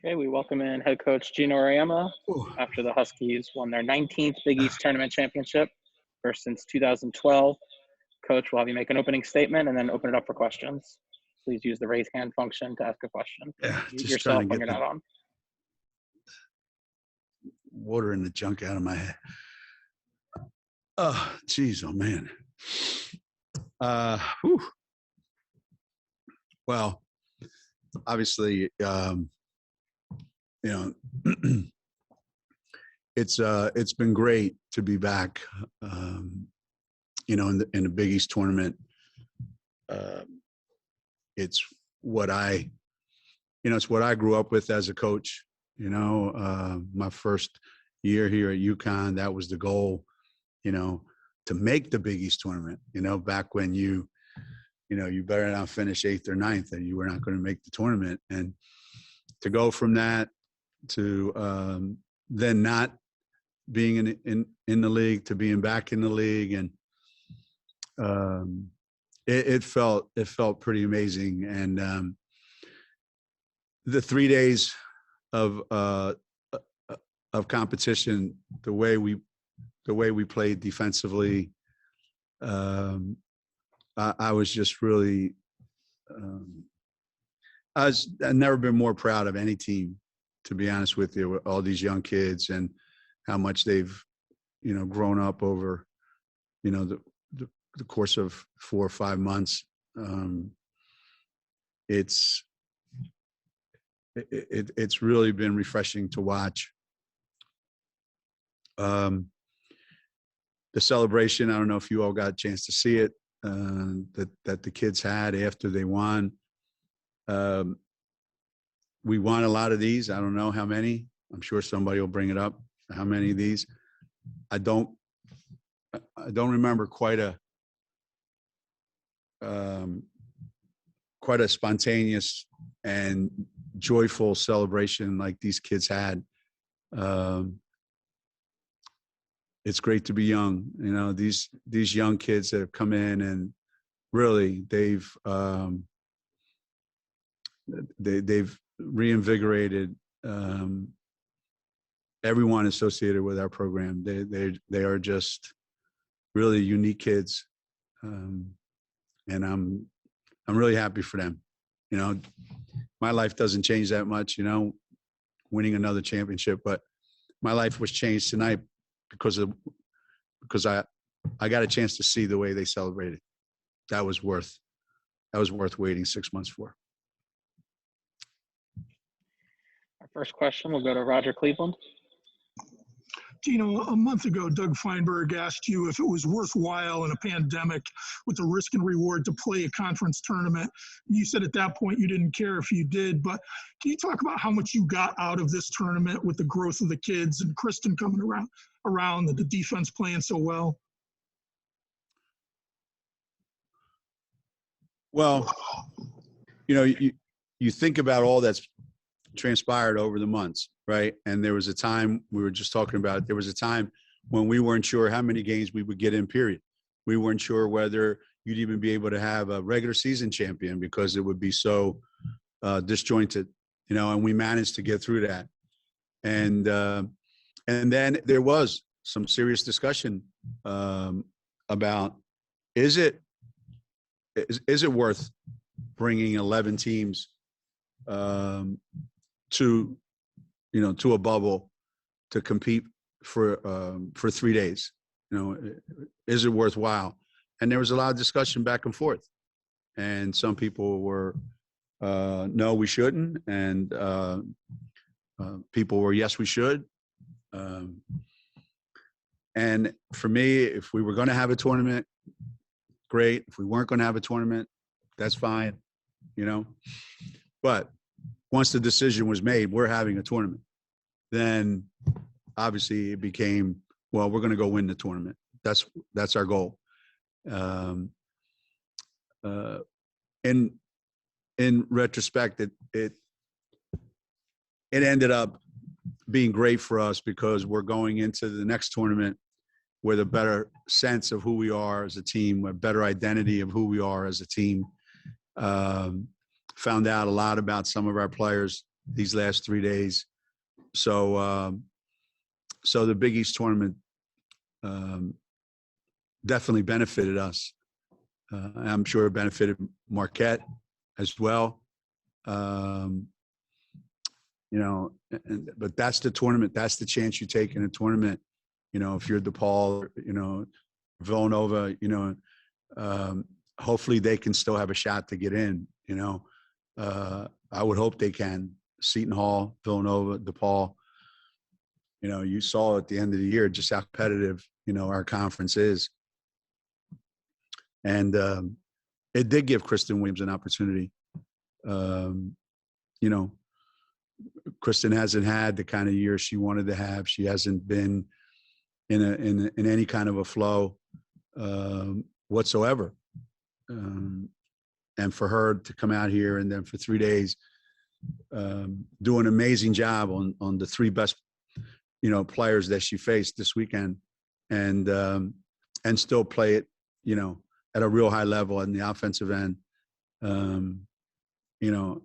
Okay, we welcome in head coach Geno Auriemma Ooh. after the Huskies won their 19th Big East Tournament championship, first since 2012. Coach, we'll have you make an opening statement and then open it up for questions. Please use the raise hand function to ask a question. Yeah, Mute just trying yourself to when get you're the not on. water and the junk out of my head. Oh, geez, oh man. Whew. Well, obviously, it's been great to be back, in the Big East tournament. It's what it's what I grew up with as a coach. My first year here at UConn, that was the goal, to make the Big East tournament, back when you better not finish 8th or 9th, and you were not going to make the tournament. And to go from that to then not being in the league to being back in the league, and it felt pretty amazing. And the 3 days of competition, the way we played defensively, I was just really I've never been more proud of any team, to be honest with you, with all these young kids and how much they've grown up over the course of 4 or 5 months. It's really been refreshing to watch. The celebration, I don't know if you all got a chance to see it, that the kids had after they won. We won a lot of these. I don't know how many. I'm sure somebody will bring it up. How many of these? I don't remember quite a spontaneous and joyful celebration like these kids had. It's great to be young. These young kids that have come in, and really they've reinvigorated everyone associated with our program. They are just really unique kids, and I'm really happy for them. My life doesn't change that much, winning another championship, but my life was changed tonight because I got a chance to see the way they celebrated. That was worth waiting 6 months for. Our first question will go to Roger Cleveland. Geno, a month ago, Doug Feinberg asked you if it was worthwhile in a pandemic with the risk and reward to play a conference tournament. You said at that point you didn't care if you did, but can you talk about how much you got out of this tournament with the growth of the kids and Kristen coming around and the defense playing so well? Well, you think about all that's transpired over the months, right? And there was a time, we were just talking about, there was a time when we weren't sure how many games we would get in, period. We weren't sure whether you'd even be able to have a regular season champion because it would be so disjointed, and we managed to get through that. And then there was some serious discussion about, is it worth bringing 11 teams to a bubble to compete for 3 days? Is it worthwhile? And there was a lot of discussion back and forth, and some people were no, we shouldn't, and people were, yes, we should. And for me, if we were going to have a tournament, great. If we weren't going to have a tournament, that's fine, But once the decision was made, we're having a tournament, then obviously it became, well, we're going to go win the tournament. That's our goal. In retrospect, it ended up being great for us because we're going into the next tournament with a better sense of who we are as a team, a better identity of who we are as a team. Found out a lot about some of our players these last 3 days. So, so the Big East tournament definitand benefited us. I'm sure it benefited Marquette as well. You know, but that's the tournament. That's the chance you take in a tournament. You know, if you're DePaul, you know, Villanova, you know, hopefully they can still have a shot to get in. You know, I would hope they can. Seton Hall, Villanova, DePaul. You know, you saw at the end of the year just how competitive, you know, our conference is. And it did give Kristen Williams an opportunity. You know, Kristen hasn't had the kind of year she wanted to have. She hasn't been in any kind of a flow whatsoever. And for her to come out here and then for 3 days do an amazing job on the three best, you know, players that she faced this weekend, and still play it, you know, at a real high level in the offensive end. You know,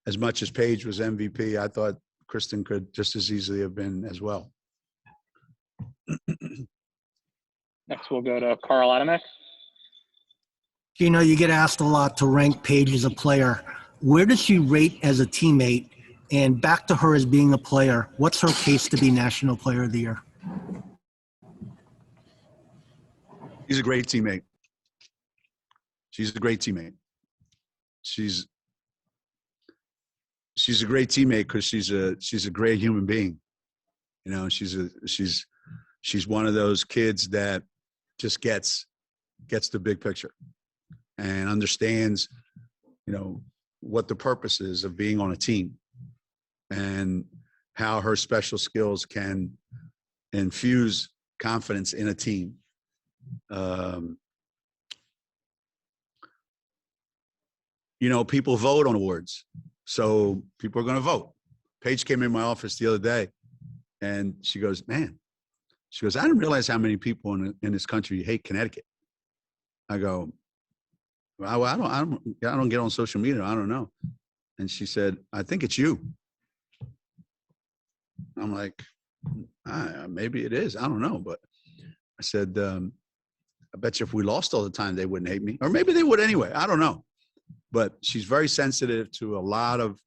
as much as Paige was MVP, I thought Kristen could just as easily have been as well. Next, we'll go to Carl Adamek. You know, you get asked a lot to rank Paige as a player. Where does she rate as a teammate? And back to her as being a player, what's her case to be National Player of the Year? She's a great teammate. She's a great teammate. She's a great teammate because she's a great human being. You know, she's one of those kids that just gets the big picture and understands, you know, what the purpose is of being on a team and how her special skills can infuse confidence in a team. You know, people vote on awards, so people are going to vote. Paige came in my office the other day, and she goes, "Man," she goes, "I didn't realize how many people in this country hate Connecticut." I go, "Well, I don't get on social media. I don't know." And she said, "I think it's you." I'm like, maybe it is. I don't know, but I said, I bet you if we lost all the time, they wouldn't hate me, or maybe they would anyway. I don't know. But she's very sensitive to a lot of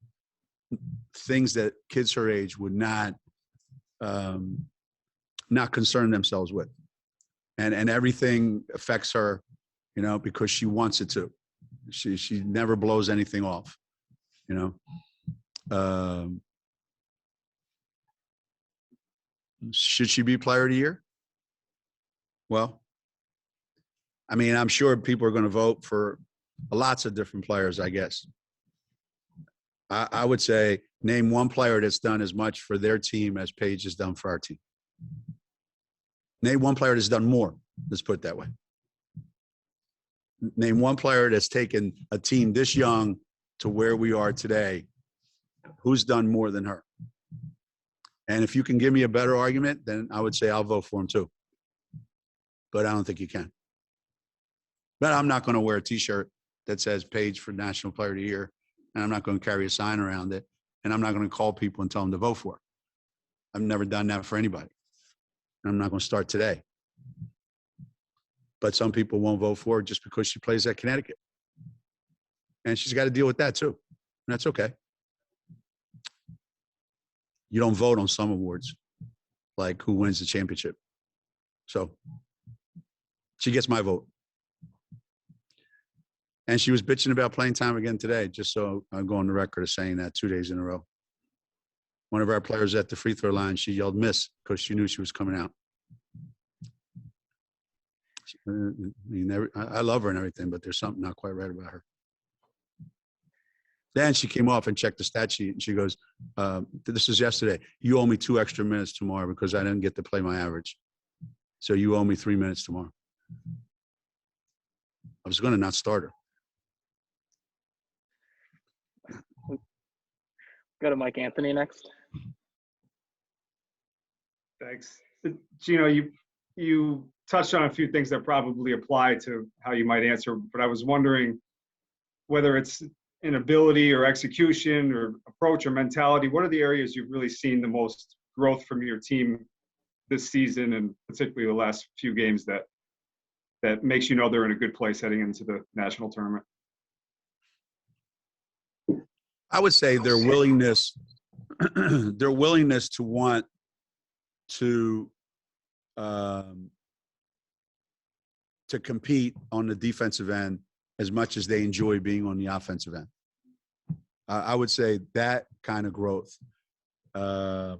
things that kids her age would not concern themselves with. And everything affects her, you know, because she wants it to. She never blows anything off, you know. Should she be Player of the Year? Well, I mean, I'm sure people are going to vote for lots of different players, I guess. I would say name one player that's done as much for their team as Paige has done for our team. Name one player that's done more. Let's put it that way. Name one player that's taken a team this young to where we are today. Who's done more than her? And if you can give me a better argument, then I would say I'll vote for him too. But I don't think you can. But I'm not going to wear a T-shirt that says Paige for National Player of the Year, and I'm not going to carry a sign around it, and I'm not going to call people and tell them to vote for it. I've never done that for anybody. And I'm not going to start today. But some people won't vote for her just because she plays at Connecticut. And she's got to deal with that too. And that's okay. You don't vote on some awards, like who wins the championship. So she gets my vote. And she was bitching about playing time again today, just so I'm going on the record of saying that 2 days in a row. One of our players at the free throw line, she yelled miss because she knew she was coming out. I love her and everything, but there's something not quite right about her. Then she came off and checked the stat sheet, and she goes, this is yesterday. You owe me 2 extra minutes tomorrow because I didn't get to play my average. So you owe me 3 minutes tomorrow. I was going to not start her. Go to Mike Anthony next. Thanks. Geno, you touched on a few things that probably apply to how you might answer, but I was wondering whether it's in ability or execution or approach or mentality, what are the areas you've really seen the most growth from your team this season, and particularly the last few games that makes you know they're in a good place heading into the national tournament? I would say their willingness to want to compete on the defensive end as much as they enjoy being on the offensive end. I would say that kind of growth, an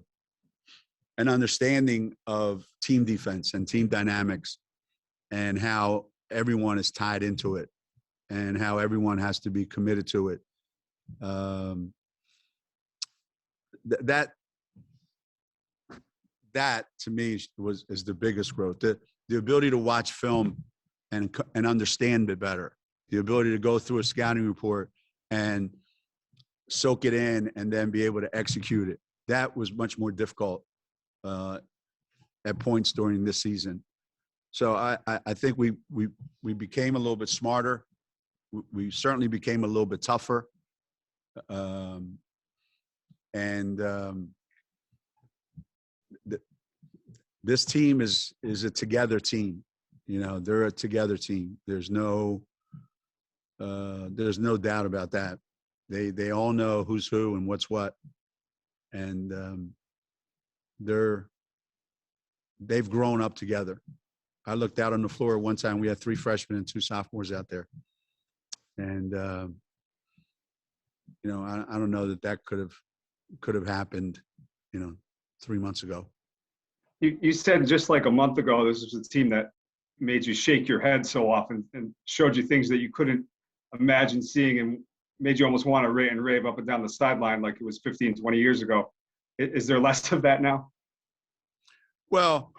understanding of team defense and team dynamics and how everyone is tied into it and how everyone has to be committed to it. That to me is the biggest growth. The ability to watch film and understand it better. The ability to go through a scouting report and soak it in and then be able to execute it. That was much more difficult at points during this season. So I think we became a little bit smarter. We certainly became a little bit tougher. This team is a together team. You know, they're a together team. There's no doubt about that. They all know who's who and what's what, and they've grown up together. I looked out on the floor one time. We had 3 freshmen and 2 sophomores out there, and you know, I don't know that could have happened, you know, 3 months ago. You said just like a month ago, this was a team that made you shake your head so often and showed you things that you couldn't imagine seeing and made you almost want to rant and rave up and down the sideline like it was 15, 20 years ago. Is there less of that now? Well,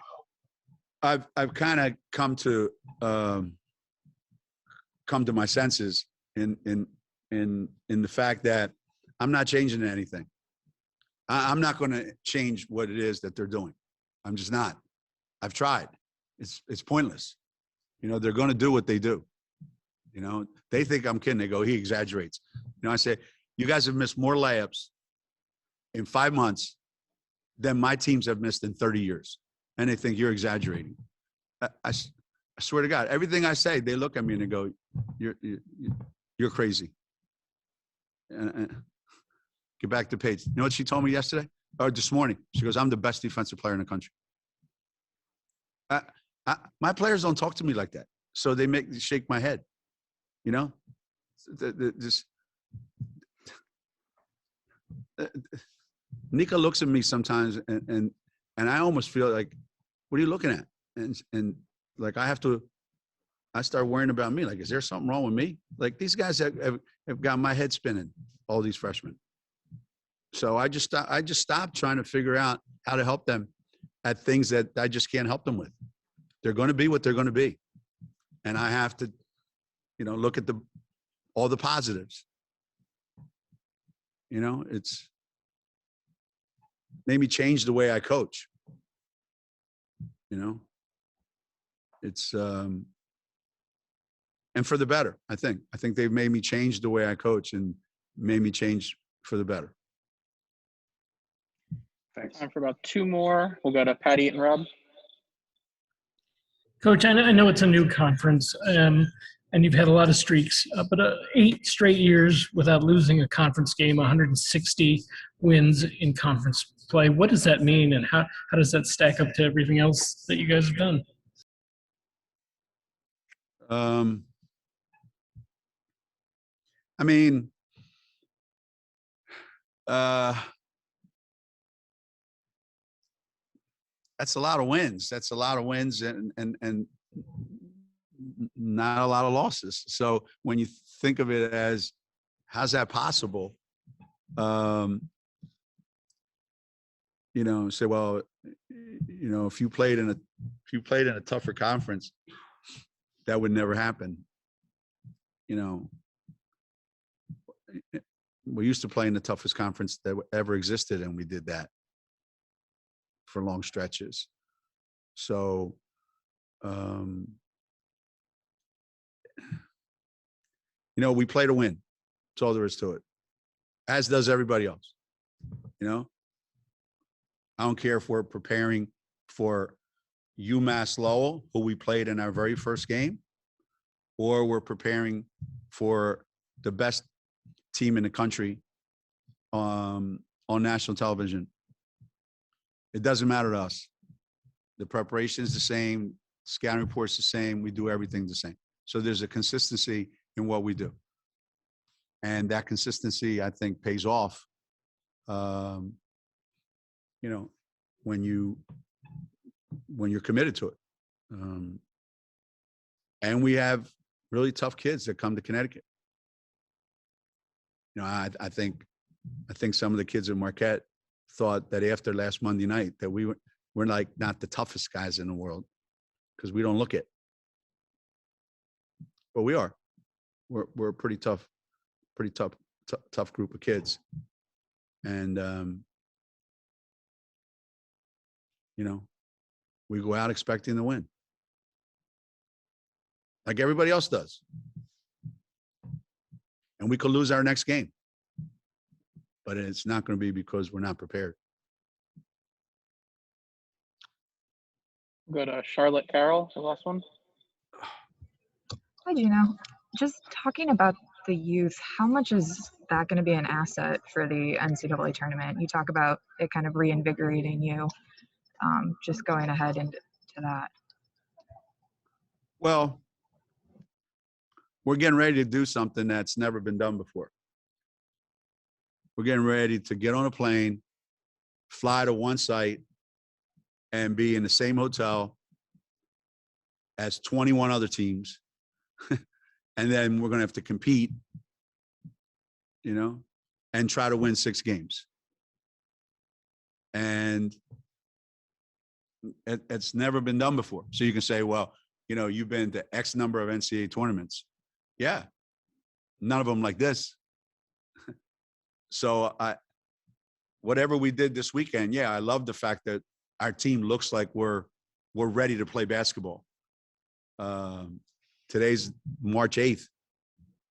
I've kind of come to my senses in the fact that I'm not changing anything. I'm not going to change what it is that they're doing. I'm just not. I've tried. It's pointless. You know, they're going to do what they do. You know, they think I'm kidding. They go, he exaggerates. You know, I say, you guys have missed more layups in 5 months than my teams have missed in 30 years. And they think you're exaggerating. I swear to God, everything I say, they look at me and they go, you're crazy. Get back to Paige. You know what she told me yesterday or this morning? She goes, I'm the best defensive player in the country. My players don't talk to me like that. So they shake my head, you know, Nika looks at me sometimes and I almost feel like, what are you looking at? And like, I start worrying about me. Like, is there something wrong with me? Like, these guys have got my head spinning, all these freshmen. So I just stopped trying to figure out how to help them at things that I just can't help them with. They're going to be what they're going to be. And I have to, you know, look at all the positives. You know, it's made me change the way I coach. You know, it's and for the better, I think. I think they've made me change the way I coach and made me change for the better. Thanks. Time for about 2 more. We'll go to Patty and Rob. Coach, I know it's a new conference, and you've had a lot of streaks, but 8 straight years without losing a conference game, 160 wins in conference play. What does that mean, and how does that stack up to everything else that you guys have done? I mean, that's a lot of wins. That's a lot of wins and not a lot of losses. So when you think of it as, how's that possible? You know, say, well, you know, if you played in a tougher conference, that would never happen. You know, we used to play in the toughest conference that ever existed, and we did that for long stretches. So, you know, we play to win. That's all there is to it. As does everybody else. You know, I don't care if we're preparing for UMass Lowell, who we played in our very first game, or we're preparing for the best team in the country on national television. It doesn't matter to us. The preparation is the same. Scouting report is the same. We do everything the same. So there's a consistency in what we do. And that consistency, I think, pays off, you know, when you're committed to it. And we have really tough kids that come to Connecticut. You know, I think some of the kids at Marquette thought that after last Monday night that we're like not the toughest guys in the world because we don't look it. But we are. We're a pretty tough group of kids. And you know, we go out expecting to win. Like everybody else does. And we could lose our next game. But it's not going to be because we're not prepared. Go to Charlotte Carroll, the last one. Hi, Geno. Just talking about the youth, how much is that going to be an asset for the NCAA tournament? You talk about it kind of reinvigorating you, just going ahead into that. Well, we're getting ready to do something that's never been done before. We're getting ready to get on a plane, fly to one site, and be in the same hotel as 21 other teams. And then we're going to have to compete, you know, and try to win 6 games. And it's never been done before. So you can say, well, you know, you've been to X number of NCAA tournaments. Yeah, none of them like this. So whatever we did this weekend, yeah, I love the fact that our team looks like we're ready to play basketball. Today's March 8th,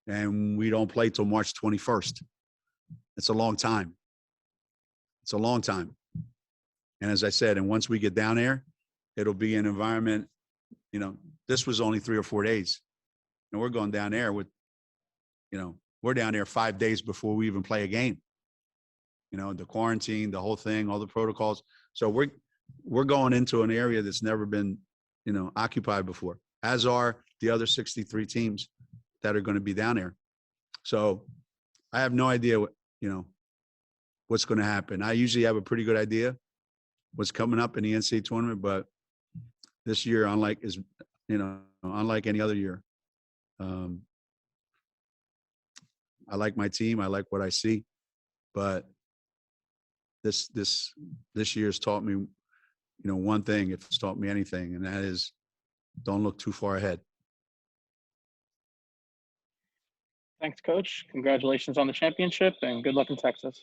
and we don't play till March 21st. It's a long time. It's a long time. And as I said, and once we get down there, it'll be an environment, you know, this was only 3 or 4 days. And we're going down there with, you know, we're down there 5 days before we even play a game. You know, the quarantine, the whole thing, all the protocols. So we're going into an area that's never been, you know, occupied before, as are the other 63 teams that are going to be down there. So I have no idea what, you know, what's going to happen. I usually have a pretty good idea what's coming up in the NCAA tournament, but this year, unlike any other year, I like my team. I like what I see, but this year's taught me, you know, one thing, if it's taught me anything, and that is don't look too far ahead. Thanks, Coach. Congratulations on the championship, and good luck in Texas.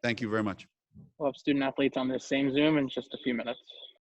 Thank you very much. We'll have student athletes on this same Zoom in just a few minutes.